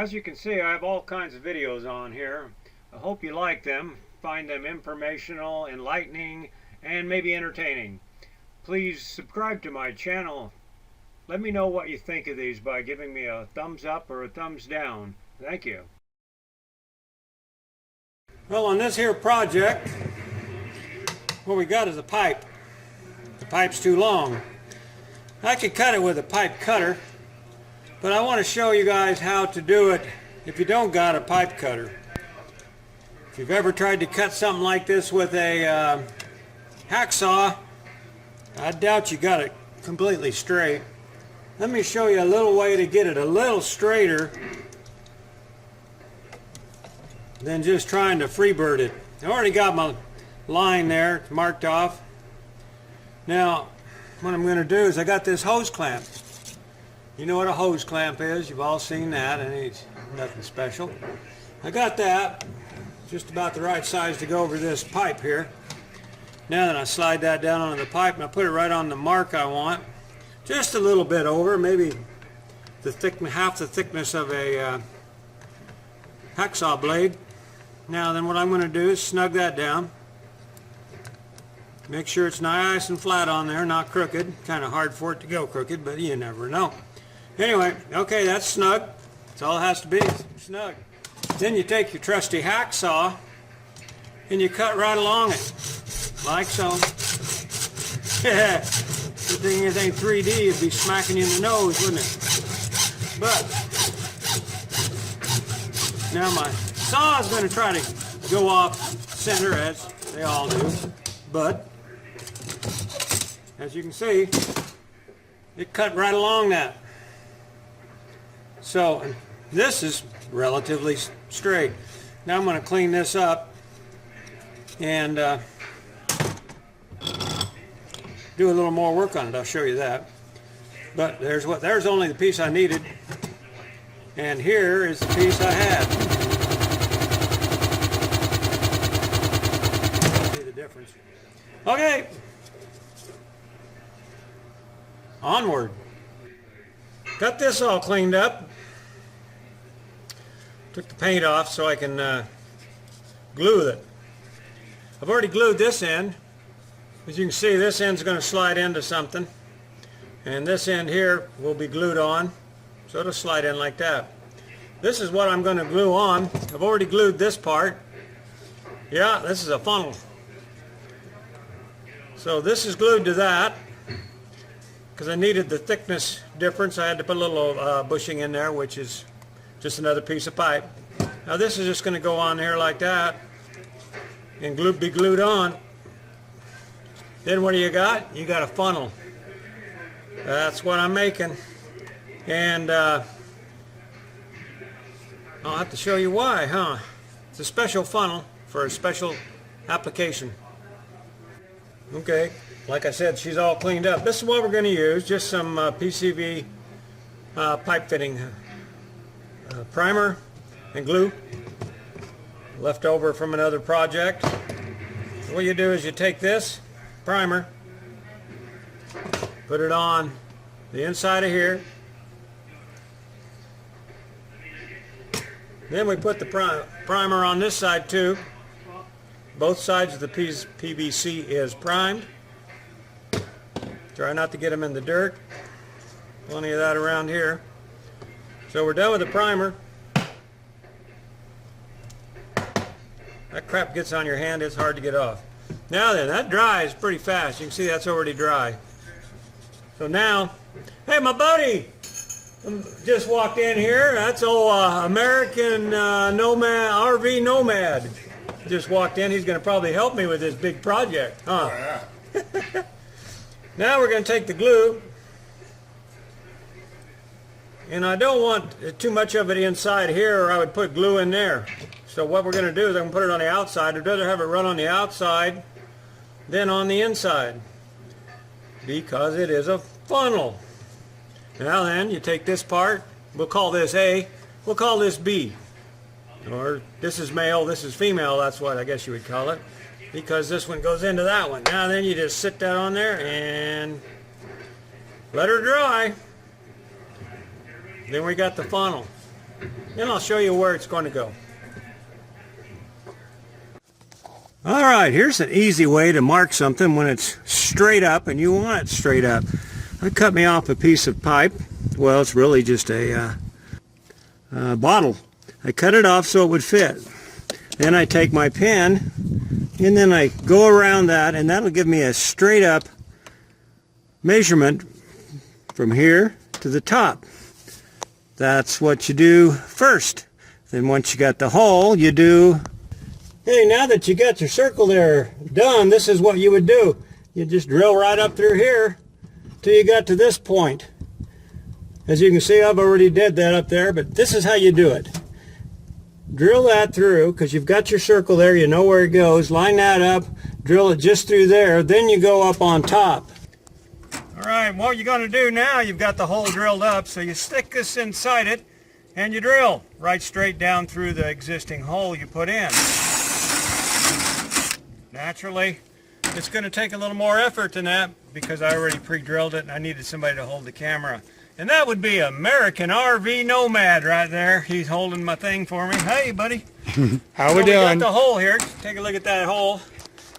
As you can see, I have all kinds of videos on here. I hope you like them, find them informational, enlightening, and maybe entertaining. Please subscribe to my channel. Let me know what you think of these by giving me a thumbs up or a thumbs down. Thank you. Well, on this here project, what we got is a pipe. The pipe's too long. I could cut it with a pipe cutter, but I want to show you guys how to do it if you don't got a pipe cutter. If you've ever tried to cut something like this with a hacksaw, I doubt you got it completely straight. Let me show you a little way to get it a little straighter than just trying to freebird it. I already got my line there marked off. Now what I'm going to do is I got this hose clamp. You know what a hose clamp is. You've all seen that, and it's nothing special. I got that just about the right size to go over this pipe here. Now then, I slide that down onto the pipe and I put it right on the mark I want. Just a little bit over, maybe the half the thickness of a hacksaw blade. Now then, what I'm going to do is snug that down. Make sure it's nice and flat on there, not crooked. Kind of hard for it to go crooked, but you never know. Anyway, okay, that's snug. That's all it has to be, snug. Then you take your trusty hacksaw and you cut right along it, like so. Yeah, good thing it ain't 3D, it'd be smacking you in the nose, wouldn't it? But now my saw is going to try to go off center, as they all do, but as you can see, it cut right along that. So this is relatively straight. Now I'm going to clean this up and do a little more work on it. I'll show you that. But there's only the piece I needed, and here is the piece I had. See the difference. Okay, onward. Got this all cleaned up. Took the paint off so I can glue it. I've already glued this end. As you can see, this end's going to slide into something, and this end here will be glued on, so it'll slide in like that. This is what I'm going to glue on. I've already glued this part. Yeah, this is a funnel. So this is glued to that. Because I needed the thickness difference, I had to put a little bushing in there, which is just another piece of pipe. Now this is just going to go on here like that and be glued on. Then what do you got? You got a funnel. That's what I'm making. And I'll have to show you why, huh? It's a special funnel for a special application. Okay. Like I said, she's all cleaned up. This is what we're going to use, just some PCV pipe fitting primer and glue left over from another project. What you do is you take this primer, put it on the inside of here, then we put the primer on this side too. Both sides of the PVC is primed. Try not to get them in the dirt. Plenty of that around here. So we're done with the primer. That crap gets on your hand, it's hard to get off. Now then, that dries pretty fast. You can see that's already dry. So now, hey, my buddy just walked in here. That's old American Nomad, RV Nomad. Just walked in. He's going to probably help me with this big project, huh? Oh, yeah. Now we're going to take the glue, and I don't want too much of it inside here, or I would put glue in there. So what we're going to do is I'm going to put it on the outside. I'd rather have it run on the outside than on the inside, because it is a funnel. Now then, you take this part, we'll call this A, we'll call this B. Or this is male, this is female, that's what I guess you would call it, because this one goes into that one. Now then, you just sit that on there and let her dry. Then we got the funnel. Then I'll show you where it's going to go. Alright, here's an easy way to mark something when it's straight up and you want it straight up. I cut me off a piece of pipe. Well, it's really just a bottle. I cut it off so it would fit. Then I take my pen and then I go around that, and that'll give me a straight up measurement from here to the top. That's what you do first. Then once you got the hole, you do... Hey, now that you got your circle there done, this is what you would do. You just drill right up through here till you got to this point. As you can see, I've already did that up there, but this is how you do it. Drill that through, because you've got your circle there, you know where it goes. Line that up, drill it just through there, then you go up on top. Alright, what you're going to do now, you've got the hole drilled up, so you stick this inside it, and you drill right straight down through the existing hole you put in. Naturally, it's going to take a little more effort than that, because I already pre-drilled it and I needed somebody to hold the camera. And that would be American RV Nomad right there. He's holding my thing for me. Hey, buddy. How we doing? We got the hole here. Take a look at that hole.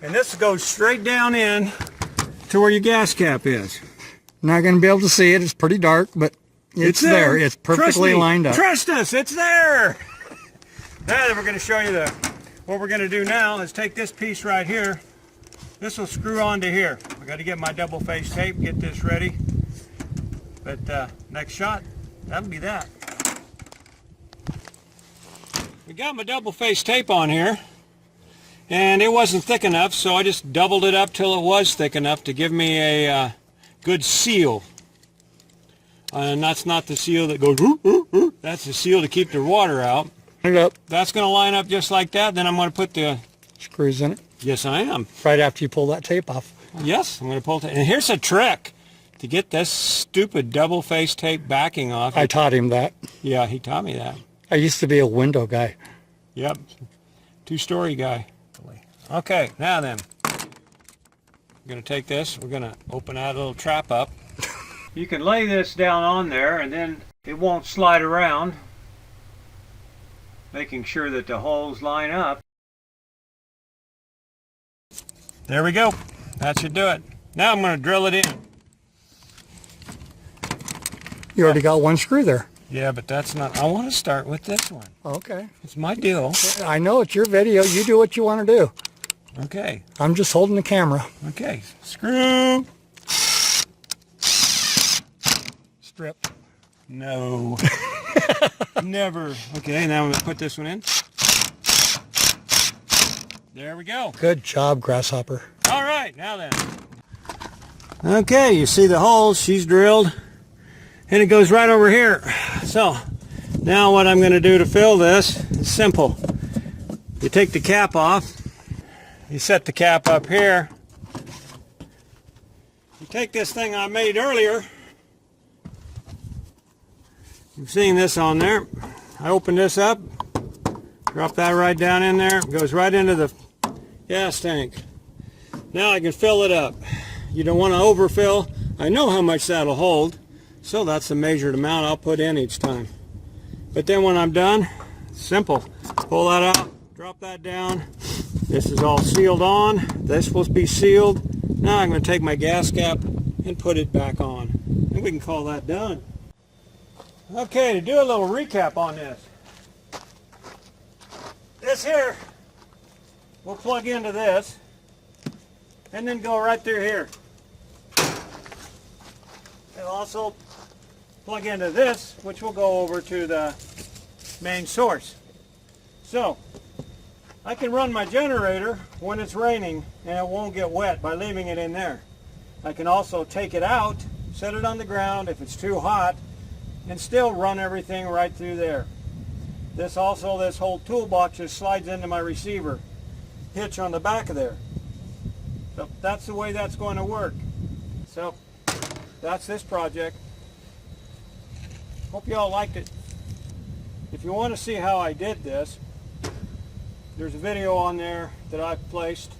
And this goes straight down in to where your gas cap is. Not going to be able to see it. It's pretty dark, but it's there. It's perfectly lined up. Trust us, it's there. Now that we're going to show you what we're going to do now is take this piece right here. This will screw onto here. I got to get my double face tape, get this ready. But next shot, that'll be that. We got my double face tape on here, and it wasn't thick enough, so I just doubled it up till it was thick enough to give me a good seal. And that's not the seal that goes, that's the seal to keep the water out. That's going to line up just like that. Then I'm going to put the screws in it. Yes, I am. Right after you pull that tape off. Yes, I'm going to pull it. And here's a trick to get this stupid double face tape backing off. I taught him that. Yeah, he taught me that. I used to be a window guy. Yep, two-story guy. Okay, now then, I'm going to take this. We're going to open that little trap up. You can lay this down on there, and then it won't slide around, making sure that the holes line up. There we go. That should do it. Now I'm going to drill it in. You already got one screw there. Yeah, but that's not... I want to start with this one. Okay. It's my deal. I know it's your video. You do what you want to do. Okay. I'm just holding the camera. Okay. Screw. Strip. No. Never. Okay, now I'm going to put this one in. There we go. Good job, Grasshopper. All right, now then. Okay, you see the holes she's drilled, and it goes right over here. So, now what I'm going to do to fill this is simple. You take the cap off. You set the cap up here. You take this thing I made earlier. You've seen this on there. I open this up, drop that right down in there. It goes right into the gas tank. Now I can fill it up. You don't want to overfill. I know how much that'll hold, so that's the measured amount I'll put in each time. But then when I'm done, it's simple. Pull that out, drop that down. This is all sealed on. This will be sealed. Now I'm going to take my gas cap and put it back on. And we can call that done. Okay, to do a little recap on this. This here, we'll plug into this and then go right through here. It'll also plug into this, which will go over to the main source. So, I can run my generator when it's raining and it won't get wet by leaving it in there. I can also take it out, set it on the ground if it's too hot, and still run everything right through there. This whole toolbox just slides into my receiver hitch on the back of there. So that's the way that's going to work. So that's this project. Hope you all liked it. If you want to see how I did this, there's a video on there that I've placed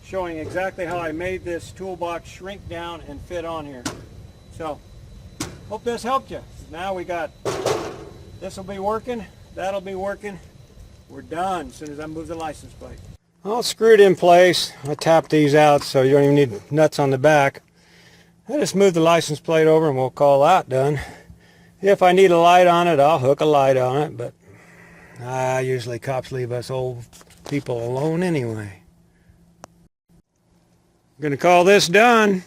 showing exactly how I made this toolbox shrink down and fit on here. So hope this helped you. Now we got This will be working. That'll be working. We're done as soon as I move the license plate. All screwed in place. I tapped these out so you don't even need nuts on the back. I just move the license plate over and we'll call that done. If I need a light on it, I'll hook a light on it, but usually cops leave us old people alone anyway. I'm going to call this done.